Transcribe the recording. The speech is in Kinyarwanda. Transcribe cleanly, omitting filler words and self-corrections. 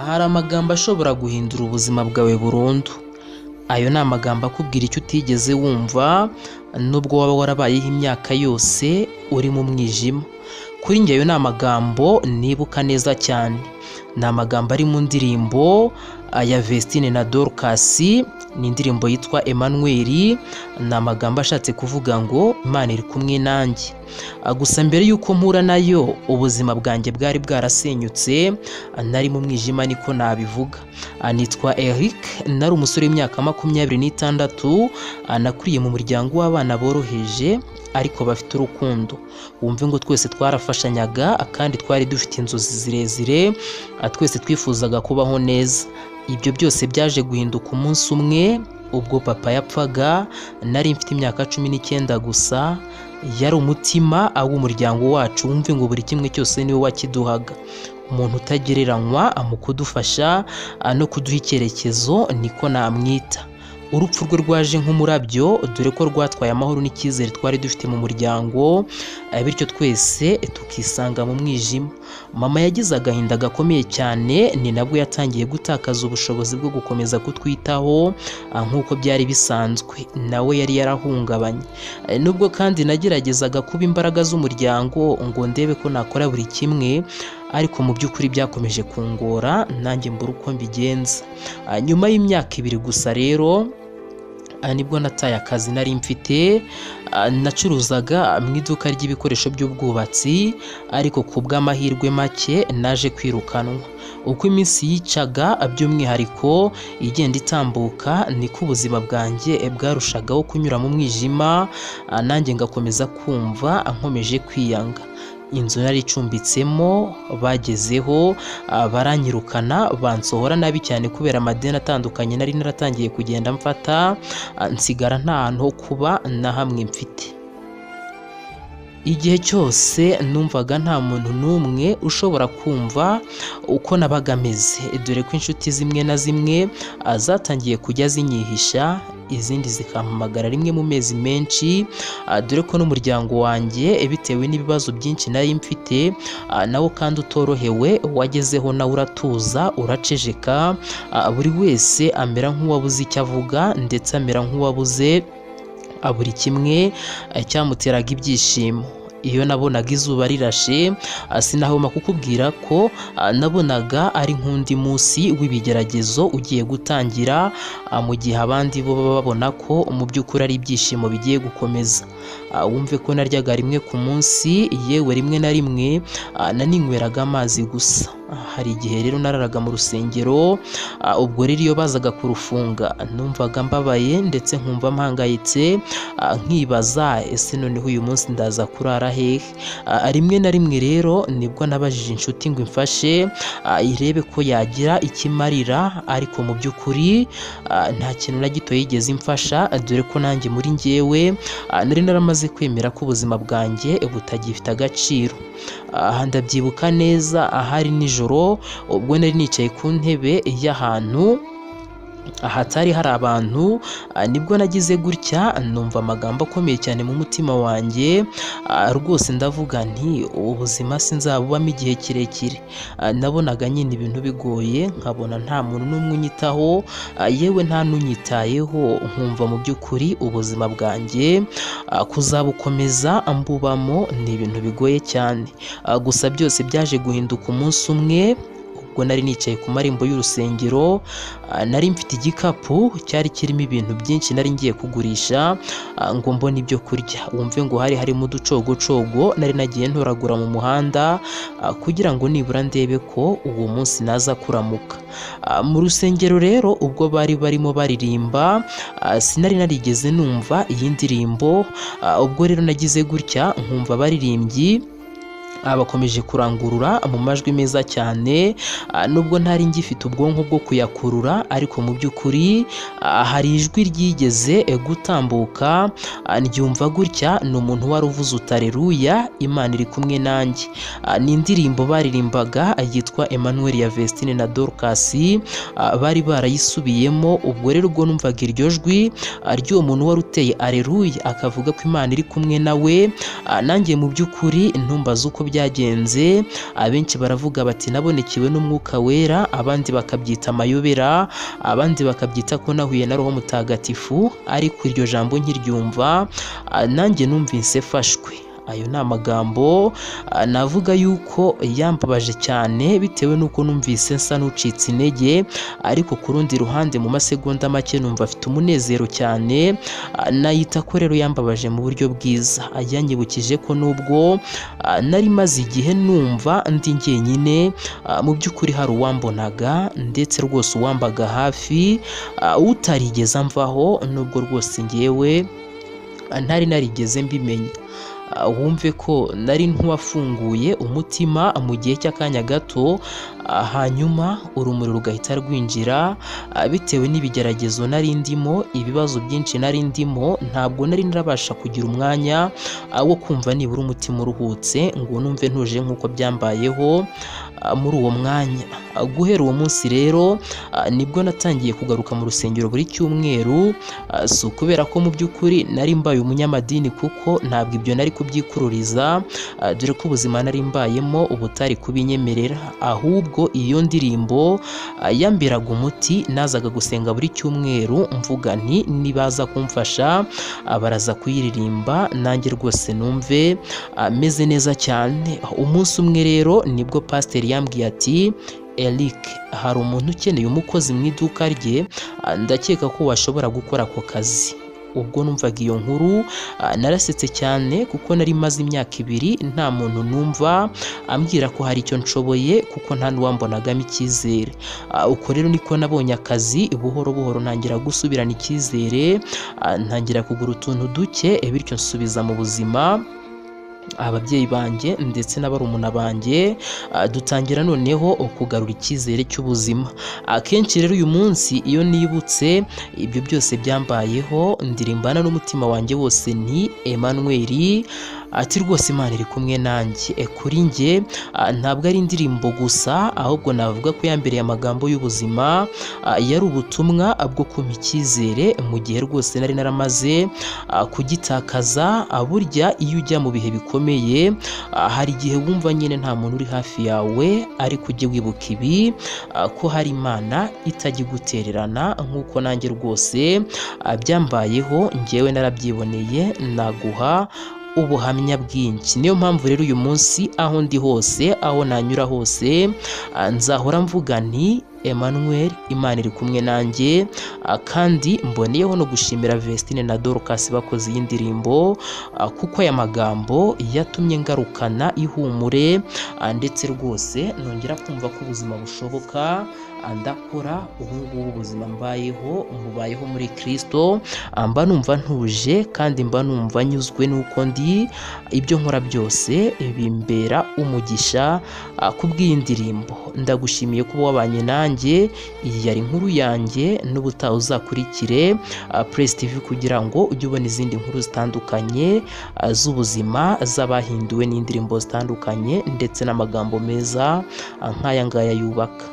hari amagambo ashobora guhindura ubuzima bwawe burundu. Ayo ni amagambo akubwira icyo utigeze wumva nubwo waba warabayeho imyaka yose uri mu mwijima. Kuri njye ayo ni amagambo nibuka neza cyane. Ni amagambo ari mu ndirimbo ya Vestine na Dorcas, ni indirimbo yitwa Emmanuel. Ni amagambo ashatse kuvuga ngo Imana iri kumwe nanjye. Gusa mbere yuko mpura nayo ubuzima bwanjye bwari bwarasenyutse, nari mu mwijima niko nabivuga. Nitwa Eric, nari umusore w'imyaka 26, nakuriye mu muryango w'abana boroheje ariko bafite urukundo. Wumve ngo twese twarafashanyaga kandi twari dufite inzozi zirezire, twese twifuzaga kubaho neza. Ibyo byose byaje guhinduka umunsi umwe ubwo papa yapfaga. Nari mfite imyaka 19 gusa. Yari umutima w'umuryango wacu. Wumve ngo buri kimwe cyose niwe wakiduhaga. Umuntu utagereranywa mu kudufasha no kuduha icyerekezo, niko namwita. Urupfu rwe rwaje nk'umurabyo, dore ko rwatwaye amahoro n'icyizere twari dufite mu muryango, bityo twese tukisanga mu mwijima. Mama yagize agahinda gakomeye cyane, ni nabwo yatangiye gutakaza ubushobozi bwo gukomeza kutwitaho nk'uko byari bisanzwe. Nawe yari yarahungabanye. Nubwo kandi nageragezaga kuba imbaraga z'umuryango ngo ndebe ko nakora buri kimwe, ariko mu by'ukuri byakomeje kungora, nanjye mbura uko mbigenza. Nyuma y'imyaka 2 gusa rero nibwo nataye akazi nari mfite. Nacuruzaga mu iduka ry'ibikoresho by'ubwubatsi, ariko ku bw'amahirwe make naje kwirukanwa. Uko iminsi yicaga, by'umwihariko igenda itambuka, niko ubuzima bwanjye bwarushagaho kunyura mu mwijima, nanjye ngakomeza kumva nkomeje kwiyanga. Inzu nari icumbitsemo bagezeho baranyirukana, bansohora nabi cyane kubera amadeni atandukanye nari naratangiye kugenda mfata, nsigara nta hantu ho kuba na hamwe mfite. Igihe cyose numvaga nta muntu n'umwe ushobora kumva uko nabaga meze, dore ko inshuti zimwe na zimwe zatangiye kujya zinyihisha, izindi zikampamagara rimwe mu mezi menshi, dore ko n'umuryango wanjye bitewe n'ibibazo byinshi nari mfite, nawo kandi utorohewe, wagezeho nawe uratuza uracejeka. Buri wese amera nk'uwabuze icyo avuga, ndetse amera nk'uwabuze buri kimwe cyamuteraga ibyishimo. Iyo nabonaga izuba rirashe, sinahoma kukubwira ko nabonaga ari nk'undi munsi w'ibigeragezo ugiye gutangira, mu gihe abandi bo baba babona ko mu by'ukuri ari ibyishimo bigiye gukomeza. Wumve ko naryaga rimwe ku munsi, yewe rimwe na rimwe naninyweraga amazi gusa. Hari igihe rero nararaga mu rusengero, ubwo rero iyo bazaga kurufunga numvaga mbabaye ndetse nkumva mpangayitse, nkibaza ese noneho uyu munsi ndaza kurara hehe. Rimwe na rimwe rero nibwo nabajije inshuti ngo imfashe irebe ko yagira ikimarira, ariko mu by'ukuri nta kintu na gito yigeze imfasha, dore ko nanjye muri njyewe nari naramaze kwemera ko ubuzima bwanjye butagifite agaciro. Ndabyibuka neza, ahari nijoro ubwo nari nicaye ku ntebe y'ahantu ahatari hari abantu, nibwo nagize gutya numva amagambo akomeye cyane mu mutima wanjye. Rwose ndavuga nti ubuzima sinzabubamo igihe kirekire. Nabonaga nyine ibintu bigoye, nkabona nta muntu n'umwe unyitaho, yewe nta n'unyitayeho, nkumva mu by'ukuri ubuzima bwanjye kuzabukomeza mbubamo ni ibintu bigoye cyane. Gusa byose byaje guhinduka umunsi umwe ubwo nari nicaye ku marembo y'urusengero. Nari mfite igikapu cyari kirimo ibintu byinshi nari ngiye kugurisha ngo mbone ibyo kurya. Wumve ngo hari harimo uducogocogo nari nagiye ntoragura mu muhanda, kugira ngo nibura ndebe ko uwo munsi naza kuramuka. Mu rusengero rero ubwo bari barimo baririmba, sinari narigeze numva iyi ndirimbo. Ubwo rero nagize gutya nkumva baririmbyi bakomeje kurangurura mu majwi meza cyane, nubwo ntari ngifite ubwonko bwo kuyakurura, ariko mu by'ukuri hari ijwi ryigeze gutambuka, ndyumva gutya, ni umuntu wari uvuze utareruya, Imana iri kumwe nanjye. Ni indirimbo baririmbaga yitwa Emmanuel ya Vestine na Dorcas, bari barayisubiyemo. Ubwo rero ubwo numvaga iryo jwi ry'uwo muntu wari uteye areruya akavuga ko Imana iri kumwe nawe, nanjye mu by'ukuri ntumbaza uko byagenze. Abenshi baravuga bati nabonekewe n'umwuka wera, abandi bakabyita amayobera, abandi bakabyita ko nahuye na Roho Mutagatifu, ariko iryo jambo nkiryumva nanjye numvise fashwe. Ayo ni amagambo navuga yuko yambabaje cyane bitewe n'uko numvise nsa n'ucitse intege, ariko ku rundi ruhande mu masegonda make numva afite umunezero cyane. Nayita ko rero yambabaje mu buryo bwiza. Yanyibukije ko nubwo nari maze igihe numva ndi njyenyine, mu by'ukuri hari uwambonaga, ndetse rwose uwambaga hafi, utarigeze amvaho nubwo rwose ngewe ntari narigeze mbimenya. Wumve ko nari ntuwafunguye umutima mu gihe cy'akanya gato, hanyuma urumuri rugahita rwinjira. Bitewe n'ibigeragezo nari ndimo, ibibazo byinshi nari ndimo, ntabwo nari narabasha kugira umwanya wo kumva nibura umutima uruhutse ngo numve ntuje nk'uko byambayeho muri uwo mwanya. Guhera uwo munsi rero nibwo natangiye kugaruka mu rusengero buri cyumweru. Si ukubera ko mu by'ukuri nari mbaye umunyamadini, kuko ntabwo ibyo nari kubyikururiza, dore ko ubuzima nari mbayemo ubutari kubinyemerera. Ahubwo iyo ndirimbo yamberaga umuti. Nazaga gusenga buri cyumweru mvuga nti nibaza kumfasha baraza kuyiririmba, nanjye rwose numve meze neza cyane. Umunsi umwe rero nibwo pasiteri yambwiye ati Eric, hari umuntu ukeneye umukozi mu iduka rye, ndakeka ko washobora gukora ako kazi. Ubwo numvaga iyo nkuru narasetse cyane, kuko nari maze imyaka 2 nta muntu numva ambwira ko hari icyo nshoboye, kuko nta n'uwambonagamo icyizere. Uko rero niko nabonye akazi. Buhoro buhoro ntangira gusubirana icyizere, ntangira kugura utuntu duke, bityo nsubiza mu buzima ababyeyi banjye ndetse n'abarumuna banjye. Dutangira noneho kugarura icyizere cy'ubuzima. Akenshi rero uyu munsi iyo nibutse ibyo byose byambayeho, ndirimbana n'umutima wanjye wose nti Emmanuel, ati rwose Imana iri kumwe nanjye. Kuri njye ntabwo ari indirimbo gusa, ahubwo navuga ko yambereye amagambo y'ubuzima, yari ubutumwa bwo kumpa icyizere mu gihe rwose nari naramaze kugitakaza. Burya iyo ujya mu bihe bikomeye, hari igihe wumva nyine nta muntu uri hafi yawe, ariko ujye wibuka ibi, ko hari Imana itajya igutererana, nk'uko nanjye rwose byambayeho, njyewe narabyiboneye, naguha ubuhamya bwinshi. Niyo mpamvu rero uyu munsi aho ndi hose, aho nanyura hose, nzahora mvuga nti Emmanuel, Imana iri kumwe nanjye. Kandi mboneyeho no gushimira Vestine na Dorcas bakoze iyi ndirimbo, kuko aya magambo yatumye ngarukana ihumure, ndetse rwose nongera kumva ko ubuzima bushoboka. Ndakora ubu ngubu ubuzima mubayeho muri Kristo, mba numva ntuje, kandi mba numva nyuzwe n'uko ndi. Ibyo nkora byose bimbera umugisha kubw'iyi ndirimbo. Ndagushimiye kuba wabanye nanjye. Iyi yari inkuru yanjye, n'ubutaha uzakurikire Press TV kugira ngo ujye ubona izindi nkuru zitandukanye z'ubuzima, z'abahinduwe n'indirimbo zitandukanye, ndetse n'amagambo meza nk'aya ngaya yubaka.